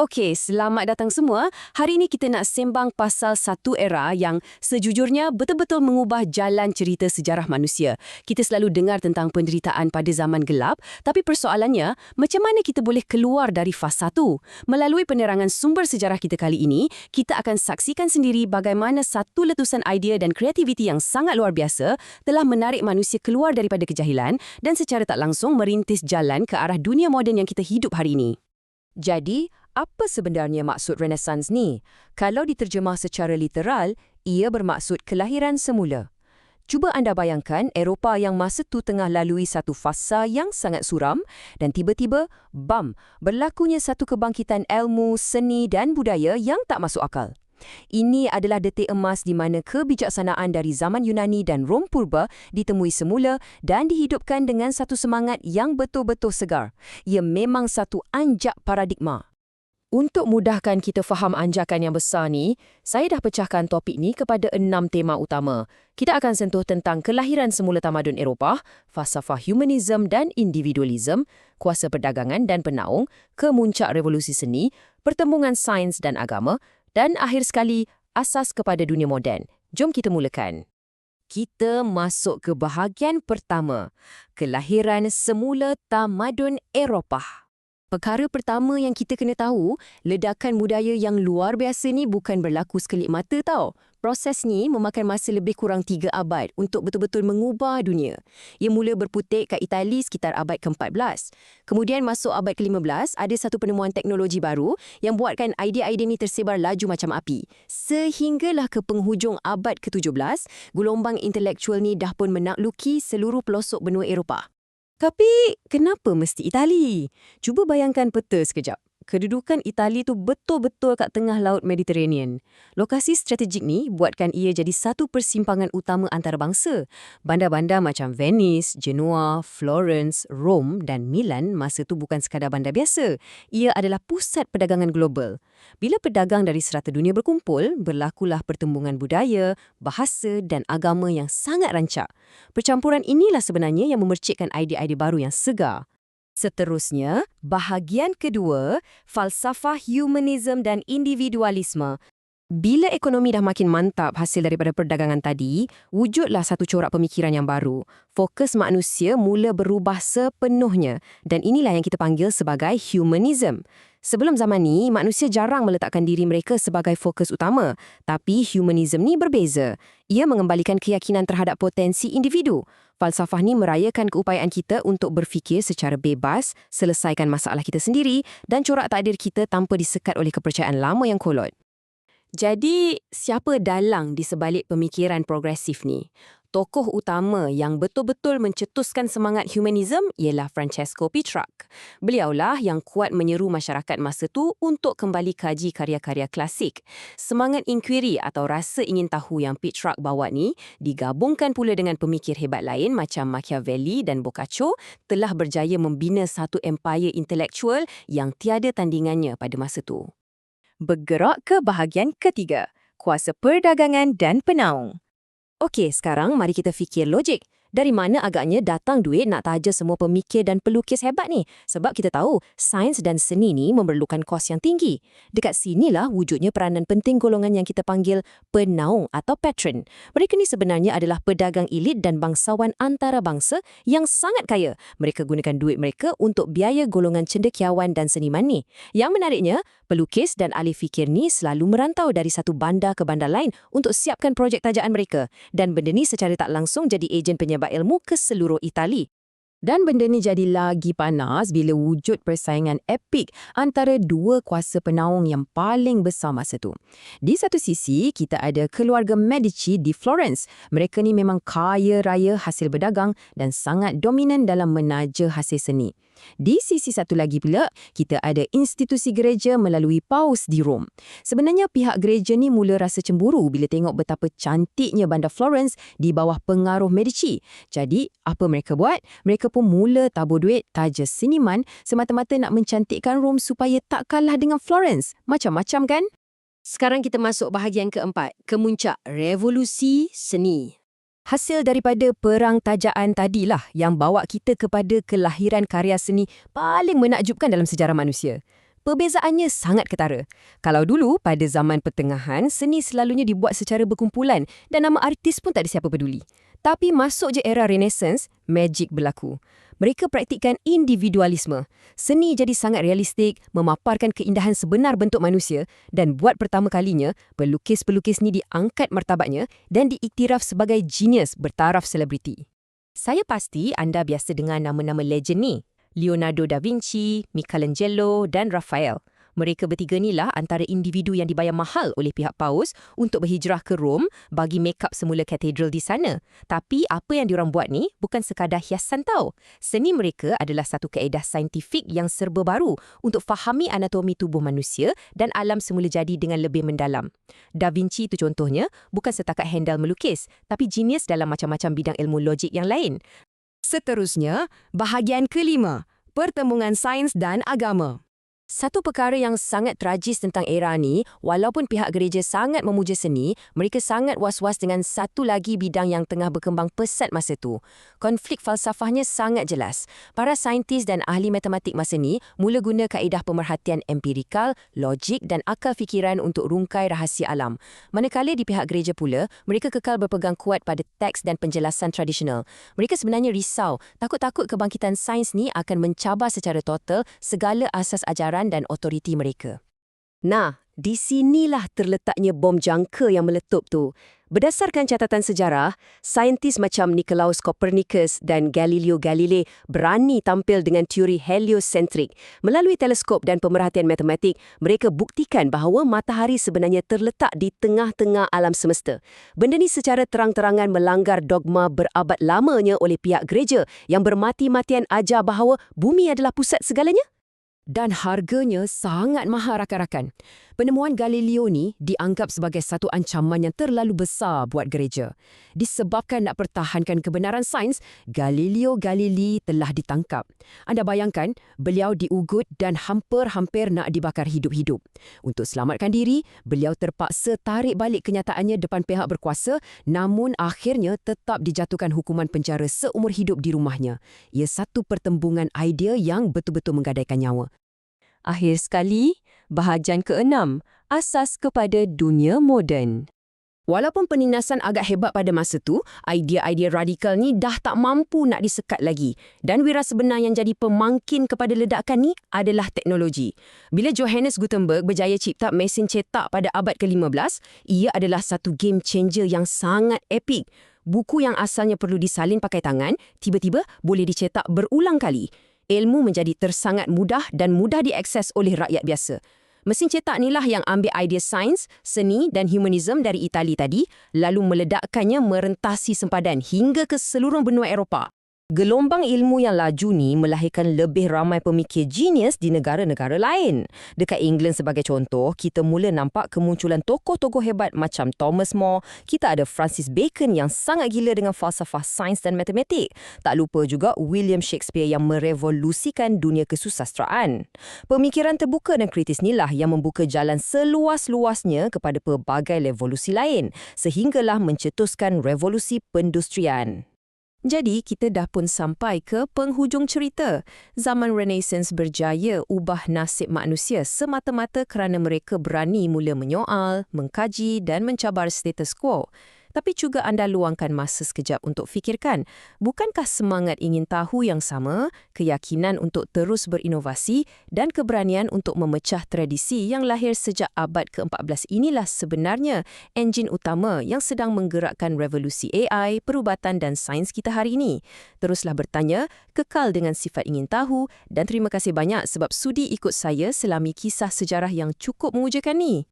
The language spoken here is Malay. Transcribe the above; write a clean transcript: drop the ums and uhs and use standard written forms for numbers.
Okey, selamat datang semua. Hari ini kita nak sembang pasal satu era yang sejujurnya betul-betul mengubah jalan cerita sejarah manusia. Kita selalu dengar tentang penderitaan pada zaman gelap, tapi persoalannya, macam mana kita boleh keluar dari fasa tu? Melalui penerangan sumber sejarah kita kali ini, kita akan saksikan sendiri bagaimana satu letusan idea dan kreativiti yang sangat luar biasa telah menarik manusia keluar daripada kejahilan dan secara tak langsung merintis jalan ke arah dunia moden yang kita hidup hari ini. Jadi, apa sebenarnya maksud Renaissance ni? Kalau diterjemah secara literal, ia bermaksud kelahiran semula. Cuba anda bayangkan Eropah yang masa tu tengah lalui satu fasa yang sangat suram dan tiba-tiba, bam, berlakunya satu kebangkitan ilmu, seni dan budaya yang tak masuk akal. Ini adalah detik emas di mana kebijaksanaan dari zaman Yunani dan Rom Purba ditemui semula dan dihidupkan dengan satu semangat yang betul-betul segar. Ia memang satu anjak paradigma. Untuk mudahkan kita faham anjakan yang besar ni, saya dah pecahkan topik ni kepada 6 tema utama. Kita akan sentuh tentang kelahiran semula tamadun Eropah, falsafah humanism dan individualism, kuasa perdagangan dan penaung, kemuncak revolusi seni, pertembungan sains dan agama, dan akhir sekali, asas kepada dunia moden. Jom kita mulakan. Kita masuk ke bahagian pertama, kelahiran semula tamadun Eropah. Perkara pertama yang kita kena tahu, ledakan budaya yang luar biasa ni bukan berlaku sekelip mata tau. Proses ni memakan masa lebih kurang 3 abad untuk betul-betul mengubah dunia. Ia mula berputik kat Itali sekitar abad ke-14. Kemudian masuk abad ke-15, ada satu penemuan teknologi baru yang buatkan idea-idea ni tersebar laju macam api. Sehinggalah ke penghujung abad ke-17, gelombang intelektual ni dah pun menakluki seluruh pelosok benua Eropah. Tapi, kenapa mesti Itali? Cuba bayangkan peta sekejap. Kedudukan Itali tu betul-betul kat tengah Laut Mediterranean. Lokasi strategik ni buatkan ia jadi satu persimpangan utama antarabangsa. Bandar-bandar macam Venice, Genoa, Florence, Rome dan Milan masa tu bukan sekadar bandar biasa. Ia adalah pusat perdagangan global. Bila pedagang dari serata dunia berkumpul, berlakulah pertembungan budaya, bahasa dan agama yang sangat rancak. Percampuran inilah sebenarnya yang memercikkan idea-idea baru yang segar. Seterusnya, bahagian kedua, falsafah humanism dan individualisme. Bila ekonomi dah makin mantap hasil daripada perdagangan tadi, wujudlah satu corak pemikiran yang baru. Fokus manusia mula berubah sepenuhnya dan inilah yang kita panggil sebagai humanism. Sebelum zaman ni, manusia jarang meletakkan diri mereka sebagai fokus utama. Tapi humanism ni berbeza. Ia mengembalikan keyakinan terhadap potensi individu. Falsafah ni merayakan keupayaan kita untuk berfikir secara bebas, selesaikan masalah kita sendiri dan corak takdir kita tanpa disekat oleh kepercayaan lama yang kolot. Jadi, siapa dalang di sebalik pemikiran progresif ni? Tokoh utama yang betul-betul mencetuskan semangat humanism ialah Francesco Petrarch. Beliaulah yang kuat menyeru masyarakat masa tu untuk kembali kaji karya-karya klasik. Semangat inquiry atau rasa ingin tahu yang Petrarch bawa ni digabungkan pula dengan pemikir hebat lain macam Machiavelli dan Boccaccio telah berjaya membina satu empire intelektual yang tiada tandingannya pada masa tu. Bergerak ke bahagian ketiga, kuasa perdagangan dan penaung. Okey, sekarang mari kita fikir logik. Dari mana agaknya datang duit nak taja semua pemikir dan pelukis hebat ni? Sebab kita tahu, sains dan seni ni memerlukan kos yang tinggi. Dekat sinilah wujudnya peranan penting golongan yang kita panggil penaung atau patron. Mereka ni sebenarnya adalah pedagang elit dan bangsawan antarabangsa yang sangat kaya. Mereka gunakan duit mereka untuk biaya golongan cendekiawan dan seniman ni. Yang menariknya, pelukis dan ahli fikir ni selalu merantau dari satu bandar ke bandar lain untuk siapkan projek tajaan mereka. Dan benda ni secara tak langsung jadi ejen penyebar ilmu ke seluruh Itali. Dan benda ni jadi lagi panas bila wujud persaingan epik antara dua kuasa penaung yang paling besar masa tu. Di satu sisi, kita ada keluarga Medici di Florence. Mereka ni memang kaya raya hasil berdagang dan sangat dominan dalam menaja hasil seni. Di sisi satu lagi pula, kita ada institusi gereja melalui Paus di Rom. Sebenarnya pihak gereja ni mula rasa cemburu bila tengok betapa cantiknya bandar Florence di bawah pengaruh Medici. Jadi, apa mereka buat? Mereka pun mula tabur duit taja seniman semata-mata nak mencantikkan Rom supaya tak kalah dengan Florence. Macam-macam kan? Sekarang kita masuk bahagian keempat, kemuncak revolusi seni. Hasil daripada perang tajaan tadilah yang bawa kita kepada kelahiran karya seni paling menakjubkan dalam sejarah manusia. Perbezaannya sangat ketara. Kalau dulu, pada zaman pertengahan, seni selalunya dibuat secara berkumpulan dan nama artis pun tak ada siapa peduli. Tapi masuk je era Renaissance, magic berlaku. Mereka praktikkan individualisme. Seni jadi sangat realistik, memaparkan keindahan sebenar bentuk manusia dan buat pertama kalinya, pelukis-pelukis ni diangkat martabatnya dan diiktiraf sebagai genius bertaraf selebriti. Saya pasti anda biasa dengar nama-nama legend ni. Leonardo da Vinci, Michelangelo dan Raphael. Mereka bertiga inilah antara individu yang dibayar mahal oleh pihak Paus untuk berhijrah ke Rom bagi make up semula katedral di sana. Tapi apa yang diorang buat ni bukan sekadar hiasan tau. Seni mereka adalah satu kaedah saintifik yang serba baru untuk fahami anatomi tubuh manusia dan alam semula jadi dengan lebih mendalam. Da Vinci itu contohnya bukan setakat handal melukis, tapi genius dalam macam-macam bidang ilmu logik yang lain. Seterusnya, bahagian kelima, pertembungan sains dan agama. Satu perkara yang sangat tragis tentang era ni, walaupun pihak gereja sangat memuja seni, mereka sangat was-was dengan satu lagi bidang yang tengah berkembang pesat masa tu. Konflik falsafahnya sangat jelas. Para saintis dan ahli matematik masa ni mula guna kaedah pemerhatian empirikal, logik dan akal fikiran untuk rungkai rahsia alam. Manakala di pihak gereja pula, mereka kekal berpegang kuat pada teks dan penjelasan tradisional. Mereka sebenarnya risau, takut-takut kebangkitan sains ni akan mencabar secara total segala asas ajaran dan otoriti mereka. Nah, di sinilah terletaknya bom jangka yang meletup tu. Berdasarkan catatan sejarah, saintis macam Nicolaus Copernicus dan Galileo Galilei berani tampil dengan teori heliosentrik. Melalui teleskop dan pemerhatian matematik, mereka buktikan bahawa matahari sebenarnya terletak di tengah-tengah alam semesta. Benda ni secara terang-terangan melanggar dogma berabad lamanya oleh pihak gereja yang bermati-matian ajar bahawa bumi adalah pusat segalanya. Dan harganya sangat mahal rakan-rakan. Penemuan Galileo ni dianggap sebagai satu ancaman yang terlalu besar buat gereja. Disebabkan nak pertahankan kebenaran sains, Galileo Galilei telah ditangkap. Anda bayangkan, beliau diugut dan hampir-hampir nak dibakar hidup-hidup. Untuk selamatkan diri, beliau terpaksa tarik balik kenyataannya depan pihak berkuasa, namun akhirnya tetap dijatuhkan hukuman penjara seumur hidup di rumahnya. Ia satu pertembungan idea yang betul-betul menggadaikan nyawa. Akhir sekali, bahagian ke-6, asas kepada dunia moden. Walaupun penindasan agak hebat pada masa tu, idea-idea radikal ni dah tak mampu nak disekat lagi. Dan wira sebenar yang jadi pemangkin kepada ledakan ni adalah teknologi. Bila Johannes Gutenberg berjaya cipta mesin cetak pada abad ke-15, ia adalah satu game changer yang sangat epik. Buku yang asalnya perlu disalin pakai tangan, tiba-tiba boleh dicetak berulang kali. Ilmu menjadi tersangat mudah dan mudah diakses oleh rakyat biasa. Mesin cetak inilah yang ambil idea sains, seni dan humanism dari Itali tadi, lalu meledakkannya merentasi sempadan hingga ke seluruh benua Eropah. Gelombang ilmu yang laju ni melahirkan lebih ramai pemikir genius di negara-negara lain. Dekat England sebagai contoh, kita mula nampak kemunculan tokoh-tokoh hebat macam Thomas More, kita ada Francis Bacon yang sangat gila dengan falsafah sains dan matematik. Tak lupa juga William Shakespeare yang merevolusikan dunia kesusastraan. Pemikiran terbuka dan kritis inilah yang membuka jalan seluas-luasnya kepada pelbagai revolusi lain, sehinggalah mencetuskan revolusi pendustrian. Jadi, kita dah pun sampai ke penghujung cerita. Zaman Renaissance berjaya ubah nasib manusia semata-mata kerana mereka berani mula menyoal, mengkaji dan mencabar status quo. Tapi juga anda luangkan masa sekejap untuk fikirkan, bukankah semangat ingin tahu yang sama, keyakinan untuk terus berinovasi dan keberanian untuk memecah tradisi yang lahir sejak abad ke-14 inilah sebenarnya enjin utama yang sedang menggerakkan revolusi AI, perubatan dan sains kita hari ini. Teruslah bertanya, kekal dengan sifat ingin tahu dan terima kasih banyak sebab sudi ikut saya selami kisah sejarah yang cukup memujakan ni.